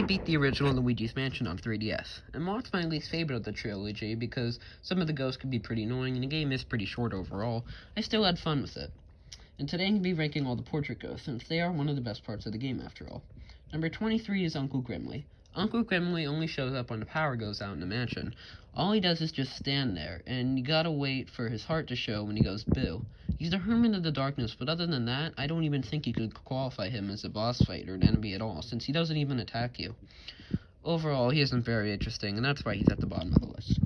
we beat the original Luigi's Mansion on 3DS. And while it's my least favorite of the trilogy because some of the ghosts can be pretty annoying and the game is pretty short overall, I still had fun with it. And today I'm going to be ranking all the portrait ghosts, since they are one of the best parts of the game after all. Number 23 is Uncle Grimly. Uncle Grimly only shows up when the power goes out in the mansion. All he does is just stand there, and you gotta wait for his heart to show when he goes boo. He's the hermit of the darkness, but other than that, I don't even think you could qualify him as a boss fight or an enemy at all, since he doesn't even attack you. Overall, he isn't very interesting, and that's why he's at the bottom of the list.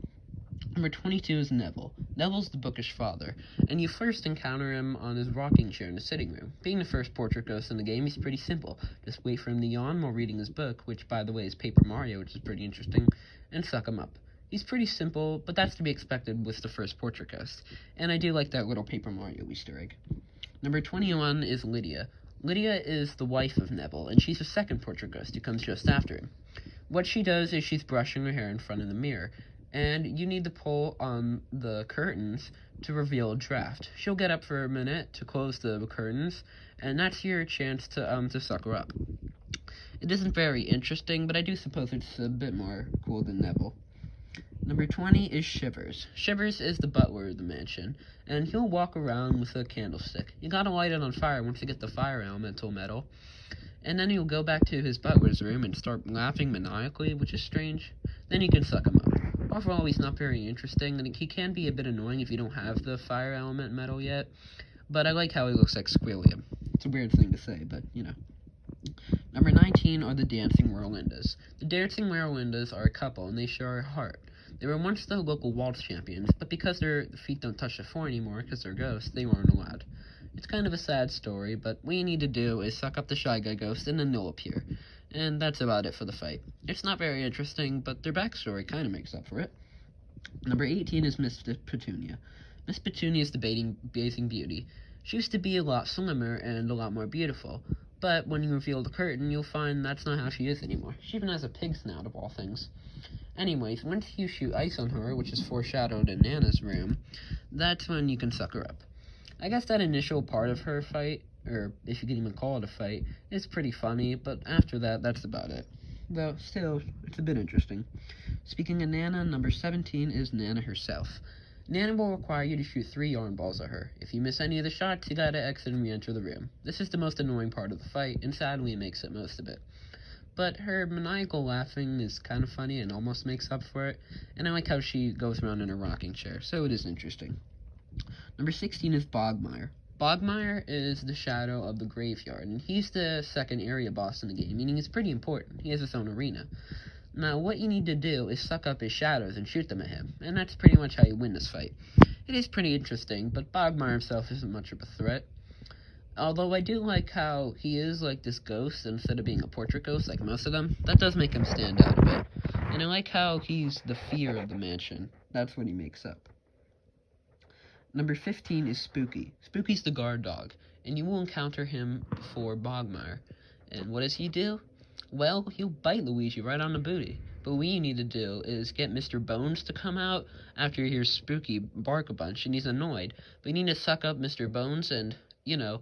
Number 22 is Neville. Neville's the bookish father, and you first encounter him on his rocking chair in the sitting room. Being the first portrait ghost in the game, he's pretty simple. Just wait for him to yawn while reading his book, which, by the way, is Paper Mario, which is pretty interesting, and suck him up. He's pretty simple, but that's to be expected with the first portrait ghost, and I do like that little Paper Mario Easter egg. Number 21 is Lydia. Lydia is the wife of Neville, and she's the second portrait ghost who comes just after him. What she does is she's brushing her hair in front of the mirror, and you need to pull on the curtains to reveal a draft. She'll get up for a minute to close the curtains, and that's your chance to suck her up. It isn't very interesting, but I do suppose it's a bit more cool than Neville. Number 20 is Shivers. Shivers is the butler of the mansion, and he'll walk around with a candlestick. You gotta light it on fire once you get the fire elemental medal, and then he'll go back to his butler's room and start laughing maniacally, which is strange. Then you can suck him up. Overall, he's not very interesting, and he can be a bit annoying if you don't have the fire element medal yet, but I like how he looks like squillium. It's a weird thing to say, but, you know. Number 19 are the Dancing Merlins. The Dancing Merlins are a couple, and they share a heart. They were once the local waltz champions, but because their feet don't touch the floor anymore, because they're ghosts, they weren't allowed. It's kind of a sad story, but what you need to do is suck up the Shy Guy ghost, and then they'll appear. And that's about it for the fight. It's not very interesting, but their backstory kind of makes up for it. Number 18 is Miss Petunia. Miss Petunia is the bathing beauty. She used to be a lot slimmer and a lot more beautiful, but when you reveal the curtain, you'll find that's not how she is anymore. She even has a pig snout, of all things. Anyways, once you shoot ice on her, which is foreshadowed in Nana's room, that's when you can suck her up. I guess that initial part of her fight, or if you can even call it a fight, is pretty funny, but after that, that's about it. Though, still, it's a bit interesting. Speaking of Nana, number 17 is Nana herself. Nana will require you to shoot 3 yarn balls at her. If you miss any of the shots, you gotta exit and re-enter the room. This is the most annoying part of the fight, and sadly it makes it most of it. But her maniacal laughing is kind of funny and almost makes up for it, and I like how she goes around in a rocking chair, so it is interesting. Number 16 is Bogmeier. Bogmeier is the shadow of the graveyard, and he's the second area boss in the game, meaning he's pretty important. He has his own arena. Now, what you need to do is suck up his shadows and shoot them at him, and that's pretty much how you win this fight. It is pretty interesting, but Bogmeier himself isn't much of a threat. Although I do like how he is like this ghost instead of being a portrait ghost like most of them. That does make him stand out a bit. And I like how he's the fear of the mansion. That's what he makes up. Number 15 is Spooky. Spooky's the guard dog, and you will encounter him before Bogmeier. And what does he do? Well, he'll bite Luigi right on the booty. But what you need to do is get Mr. Bones to come out after you hear Spooky bark a bunch, and he's annoyed. But you need to suck up Mr. Bones, and, you know,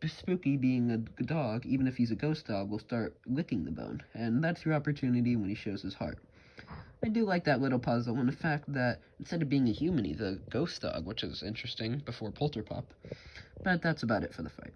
Spooky, being a dog, even if he's a ghost dog, will start licking the bone. And that's your opportunity when he shows his heart. I do like that little puzzle, and the fact that instead of being a human, he's a ghost dog, which is interesting, before Polterpup. But that's about it for the fight.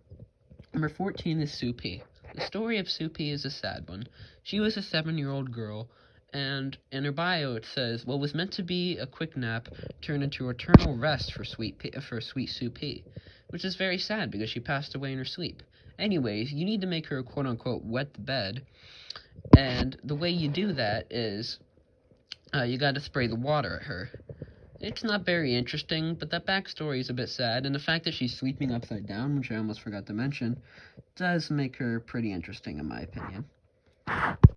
Number 14 is Soupy. The story of Soupy is a sad one. She was a 7-year-old girl, and in her bio it says, what was meant to be a quick nap turned into eternal rest for sweet Soupy, which is very sad because she passed away in her sleep. Anyways, you need to make her quote-unquote wet the bed, and the way you do that is you gotta spray the water at her. It's not very interesting, but that backstory is a bit sad, and the fact that she's sleeping upside down, which I almost forgot to mention, does make her pretty interesting in my opinion.